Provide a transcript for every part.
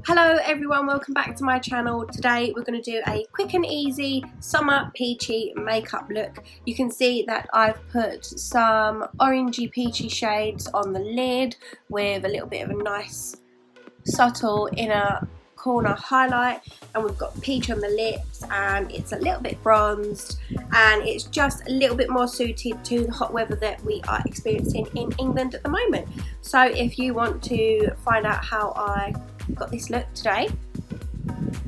Hello everyone, welcome back to my channel. Today we're going to do a quick and easy summer peachy makeup look. You can see that I've put some orangey peachy shades on the lid with a little bit of a nice subtle inner corner highlight, and we've got peach on the lips, and it's a little bit bronzed, and it's just a little bit more suited to the hot weather that we are experiencing in England at the moment. So if you want to find out how I got this look today,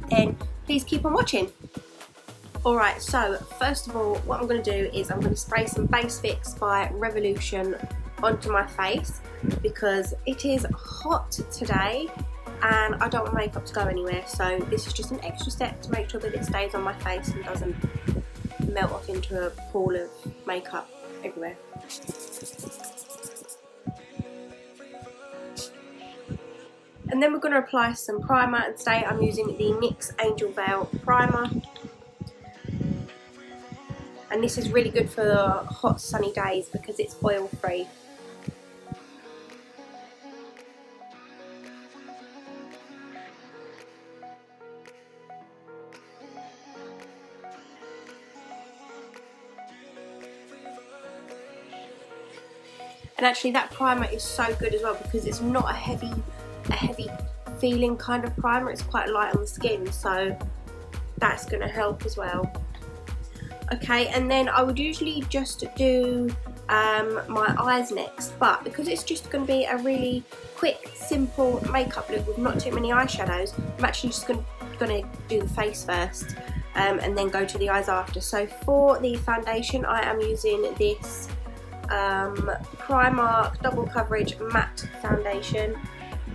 then please keep on watching. Alright, so first of all what I'm going to do is I'm going to spray some Base Fix by Revolution onto my face because it is hot today and I don't want makeup to go anywhere, so this is just an extra step to make sure that it stays on my face and doesn't melt off into a pool of makeup everywhere. And then we're going to apply some primer, and today I'm using the NYX Angel Veil primer. And this is really good for the hot sunny days because it's oil free. And actually that primer is so good as well because it's not a heavy feeling kind of primer, it's quite light on the skin, so that's going to help as well. Okay, and then I would usually just do my eyes next, but because it's just going to be a really quick, simple makeup look with not too many eyeshadows, I'm actually just going to do the face first and then go to the eyes after. So for the foundation I am using this Primark Double Coverage Matte Foundation,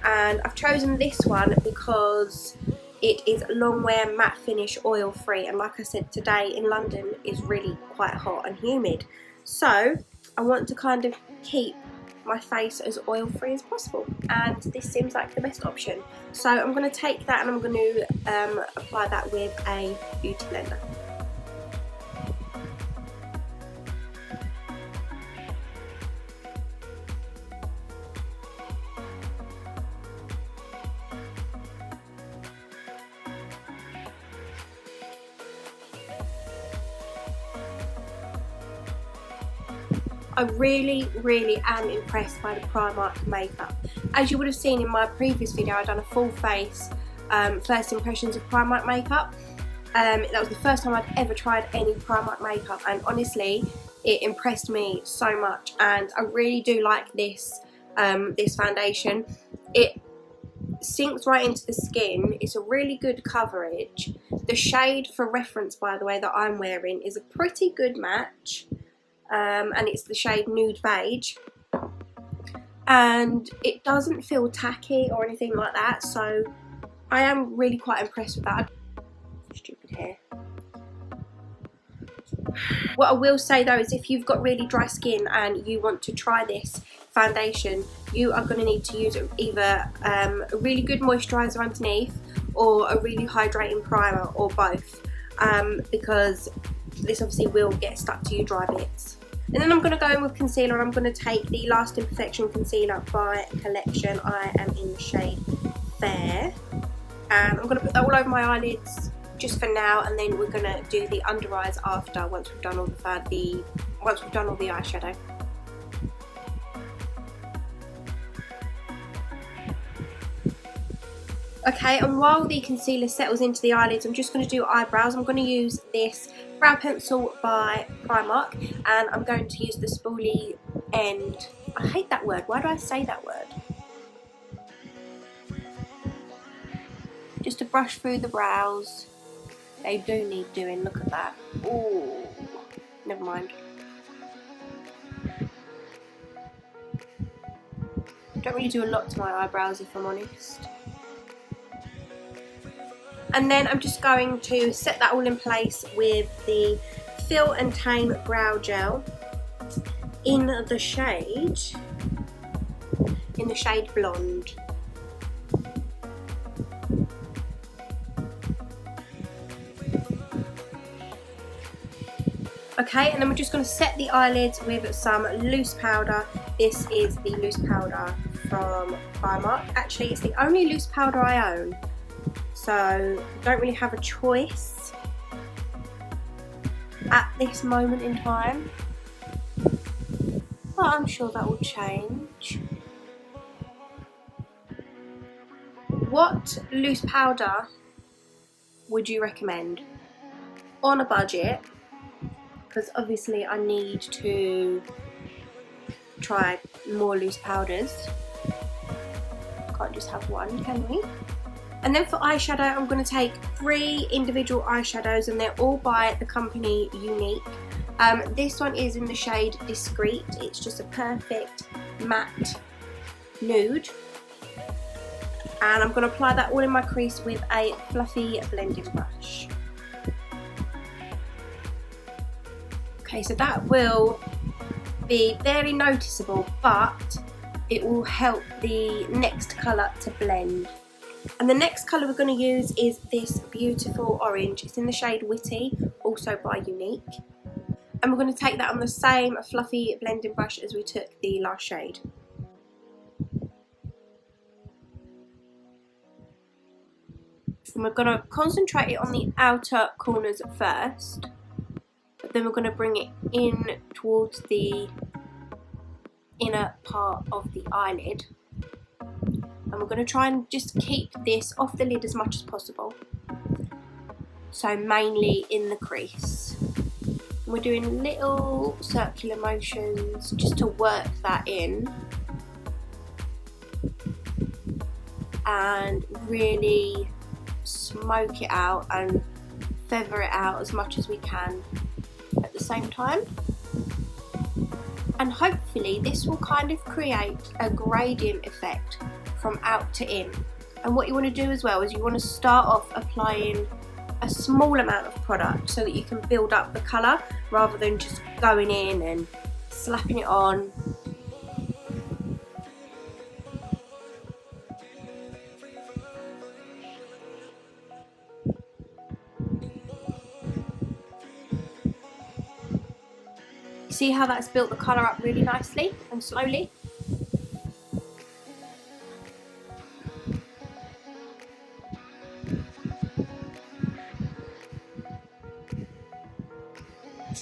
and I've chosen this one because it is long wear matte finish, oil free, and like I said, today in London is really quite hot and humid, so I want to kind of keep my face as oil free as possible, and this seems like the best option. So I'm going to take that and I'm going to apply that with a beauty blender. I really am impressed by the Primark makeup. As you would have seen in my previous video, I've done a full face first impressions of Primark makeup. That was the first time I'd ever tried any Primark makeup, and honestly it impressed me so much, and I really do like this this foundation. It sinks right into the skin, it's a really good coverage. The shade, for reference by the way, that I'm wearing is a pretty good match. And it's the shade Nude Beige, and it doesn't feel tacky or anything like that, so I am really quite impressed with that. Stupid hair. What I will say though is if you've got really dry skin and you want to try this foundation, you are going to need to use either a really good moisturiser underneath or a really hydrating primer, or both, because this obviously will get stuck to your dry bits. And then I'm going to go in with concealer, and I'm going to take the Last Imperfection concealer by Collection. I am in the shade Fair, and I'm going to put that all over my eyelids just for now, and then we're going to do the under eyes after, once we've done all the eyeshadow. Okay, and while the concealer settles into the eyelids, I'm just going to do eyebrows. I'm going to use this brow pencil by Primark, and I'm going to use the spoolie end. I hate that word. Why do I say that word? Just to brush through the brows. They do need doing. Look at that. Ooh, never mind. Don't really do a lot to my eyebrows, if I'm honest. And then I'm just going to set that all in place with the Fill and Tame Brow Gel in the shade Blonde. Okay, and then we're just going to set the eyelids with some loose powder. This is the loose powder from Primark. Actually, it's the only loose powder I own, so I don't really have a choice at this moment in time, but I'm sure that will change. What loose powder would you recommend on a budget? Because obviously I need to try more loose powders. Can't just have one, can we? And then for eyeshadow, I'm going to take 3 individual eyeshadows, and they're all by the company Younique. This one is in the shade Discreet. It's just a perfect matte nude. And I'm going to apply that all in my crease with a fluffy blending brush. Okay, so that will be very noticeable, but it will help the next colour to blend. And the next colour we're going to use is this beautiful orange. It's in the shade Witty, also by Younique. And we're going to take that on the same fluffy blending brush as we took the last shade. And we're going to concentrate it on the outer corners first, but then we're going to bring it in towards the inner part of the eyelid. And we're going to try and just keep this off the lid as much as possible, so mainly in the crease. And we're doing little circular motions just to work that in and really smoke it out and feather it out as much as we can at the same time. And hopefully this will kind of create a gradient effect from out to in. And what you want to do as well is you want to start off applying a small amount of product so that you can build up the colour rather than just going in and slapping it on. See how that's built the colour up really nicely and slowly?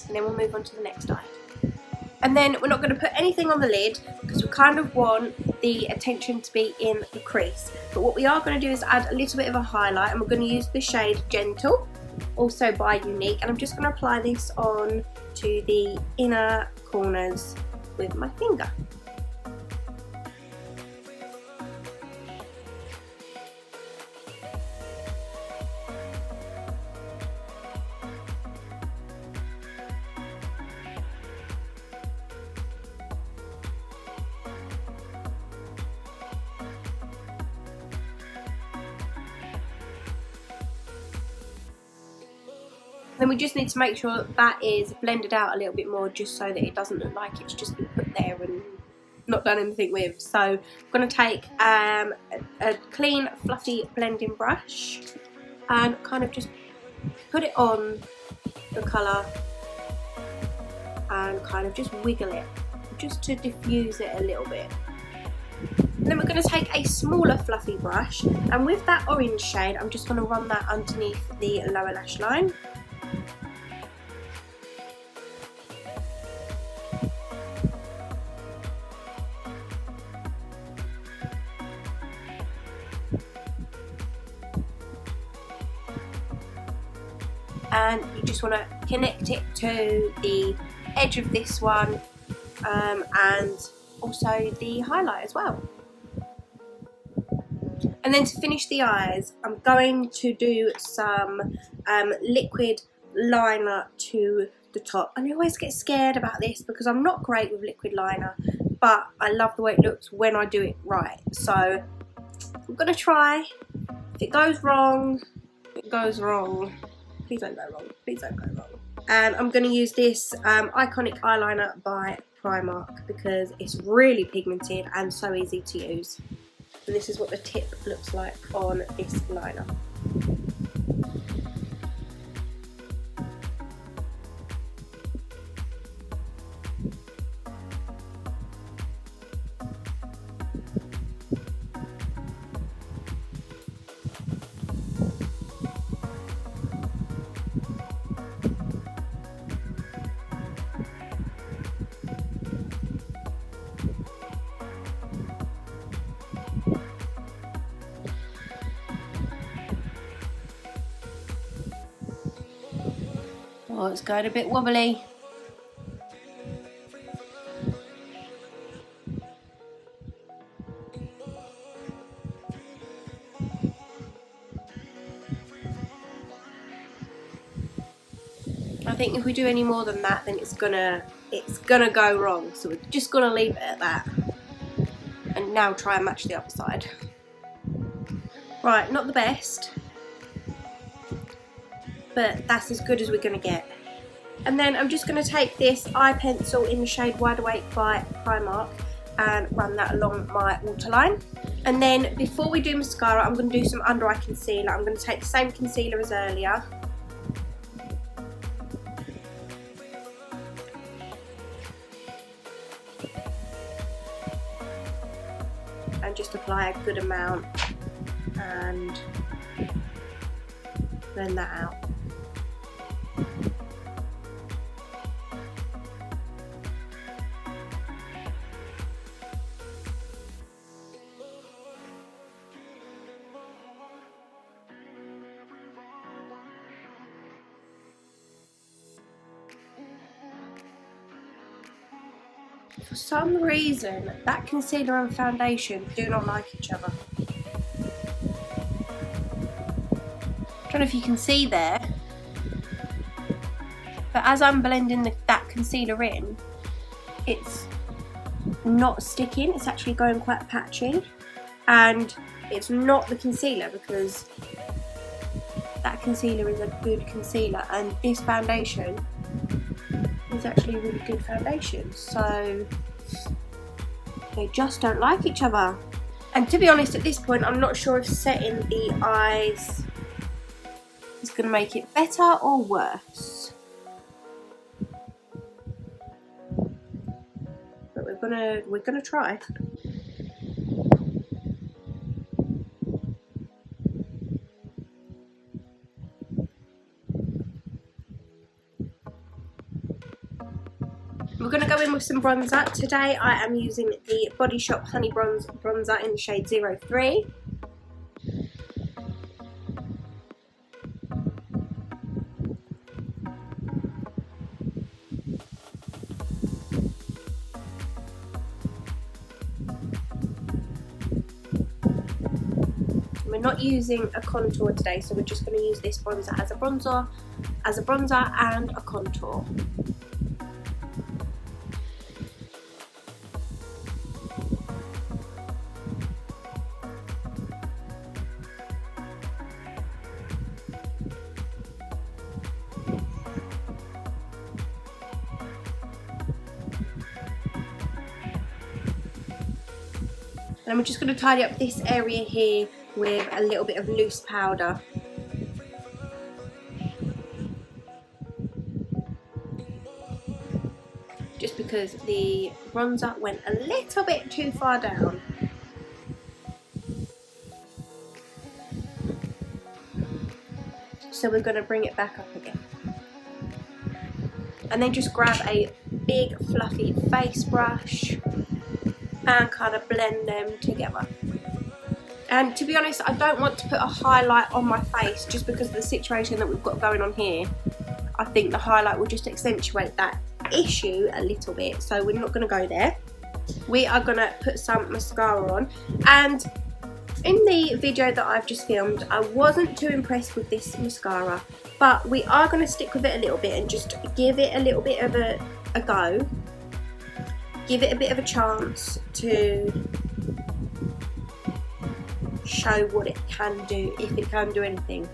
And then we'll move on to the next eye. And then we're not going to put anything on the lid because we kind of want the attention to be in the crease. But what we are going to do is add a little bit of a highlight, and we're going to use the shade Gentle, also by Younique, and I'm just going to apply this on to the inner corners with my finger. Then we just need to make sure that is blended out a little bit more, just so that it doesn't look like it's just been put there and not done anything with. So I'm going to take a clean fluffy blending brush and kind of just put it on the colour and kind of just wiggle it just to diffuse it a little bit. And then we're going to take a smaller fluffy brush, and with that orange shade I'm just going to run that underneath the lower lash line. And you just want to connect it to the edge of this one and also the highlight as well. And then to finish the eyes, I'm going to do some liquid liner to the top. And I always get scared about this because I'm not great with liquid liner, but I love the way it looks when I do it right. So I'm going to try. If it goes wrong, it goes wrong. Please don't go wrong. Please don't go wrong. And I'm going to use this iconic eyeliner by Primark because it's really pigmented and so easy to use. And this is what the tip looks like on this liner. Oh, it's going a bit wobbly. I think if we do any more than that, then it's gonna go wrong. So we're just gonna leave it at that. And now try and match the other side. Right, not the best, but that's as good as we're gonna get. And then I'm just gonna take this eye pencil in the shade Wide Awake by Primark and run that along my waterline. And then before we do mascara, I'm gonna do some under eye concealer. I'm gonna take the same concealer as earlier. And just apply a good amount and blend that out. For some reason, that concealer and foundation do not like each other. I don't know if you can see there, but as I'm blending that concealer in, it's not sticking, it's actually going quite patchy. And it's not the concealer, because that concealer is a good concealer, and this foundation is actually a really good foundation, so they just don't like each other. And to be honest, at this point I'm not sure if setting the eyes is going to make it better or worse, but we're gonna try. We're going to go in with some bronzer. Today I am using the Body Shop Honey Bronzer in the shade 03. We're not using a contour today, so we're just going to use this bronzer as a bronzer and a contour. And we're just going to tidy up this area here with a little bit of loose powder. Just because the bronzer went a little bit too far down. So we're going to bring it back up again. And then just grab a big fluffy face brush and kind of blend them together. And to be honest, I don't want to put a highlight on my face just because of the situation that we've got going on here. I think the highlight will just accentuate that issue a little bit, so we're not going to go there. We are going to put some mascara on, and in the video that I've just filmed, I wasn't too impressed with this mascara, but we are going to stick with it a little bit and just give it a little bit of a go. Give it a bit of a chance to show what it can do, if it can do anything.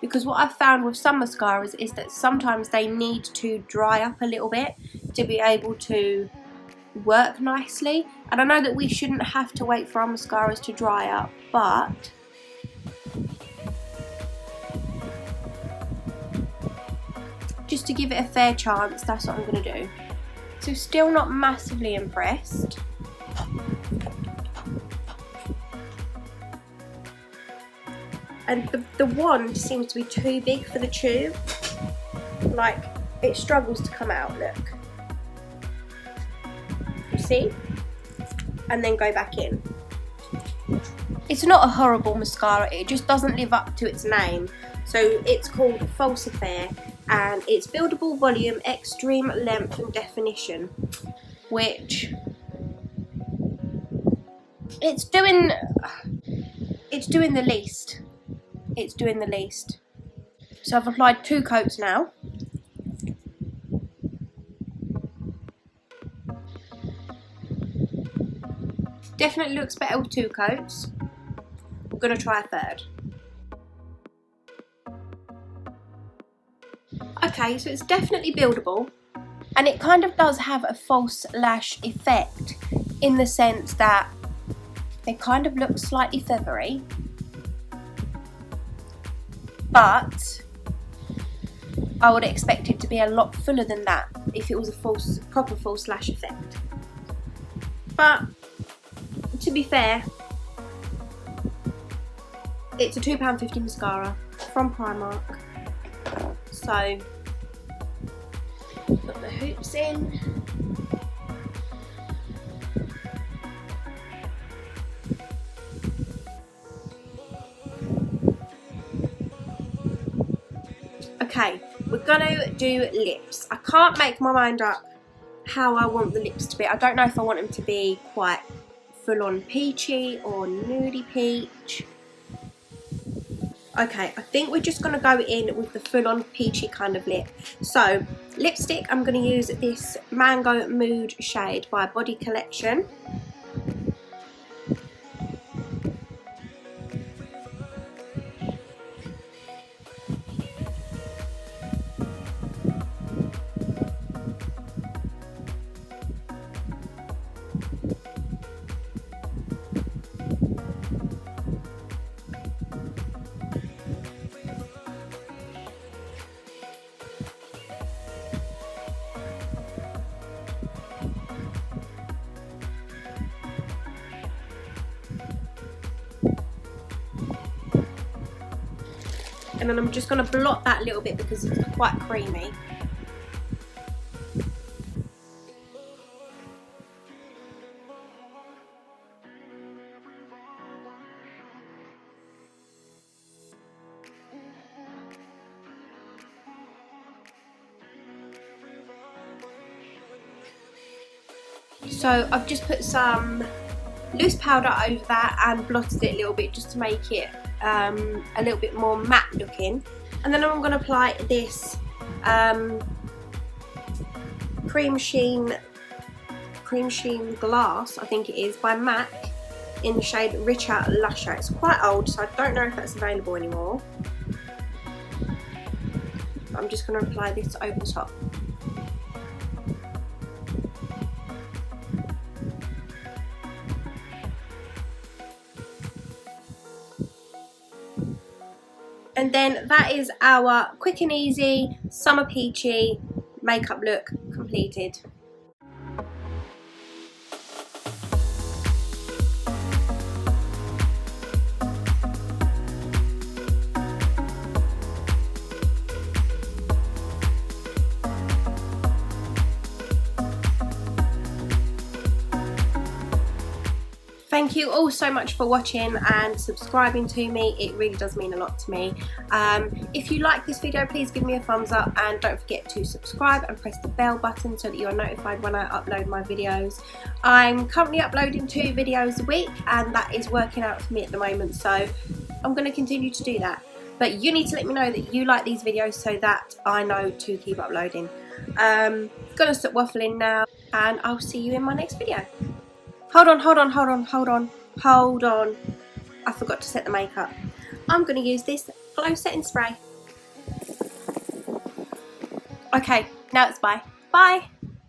Because what I've found with some mascaras is that sometimes they need to dry up a little bit to be able to work nicely. And I know that we shouldn't have to wait for our mascaras to dry up, but just to give it a fair chance, that's what I'm going to do. So still not massively impressed. And the wand seems to be too big for the tube. Like, it struggles to come out, look. You see? And then go back in. It's not a horrible mascara, it just doesn't live up to its name. So it's called False Affair, and it's buildable volume, extreme length and definition, which it's doing the least. It's doing the least. So I've applied 2 coats now. Definitely looks better with 2 coats. I'm going to try a third. Okay, so it's definitely buildable, and it kind of does have a false lash effect in the sense that they kind of look slightly feathery, but I would expect it to be a lot fuller than that if it was a proper false lash effect. But to be fair, it's a £2.50 mascara from Primark. So, put the hoops in. Okay, we're gonna do lips. I can't make my mind up how I want the lips to be. I don't know if I want them to be quite full-on peachy or nudie peach. Okay, I think we're just going to go in with the full-on peachy kind of lip. So, lipstick, I'm going to use this Mango Mood shade by Body Collection. And then I'm just going to blot that a little bit because it's quite creamy. So I've just put some loose powder over that and blotted it a little bit just to make it a little bit more matte looking. And then I'm going to apply this cream sheen glass, I think it is, by MAC in the shade Richer Lusher. It's quite old, so I don't know if that's available anymore. But I'm just going to apply this over the top. And then that is our quick and easy summer peachy makeup look completed. Thank you all so much for watching and subscribing to me. It really does mean a lot to me. If you like this video, please give me a thumbs up and don't forget to subscribe and press the bell button so that you're notified when I upload my videos. I'm currently uploading 2 videos a week and that is working out for me at the moment, so I'm going to continue to do that. But you need to let me know that you like these videos so that I know to keep uploading. Gonna stop waffling now and I'll see you in my next video. Hold on. I forgot to set the makeup. I'm going to use this glow setting spray. Okay, now it's bye. Bye.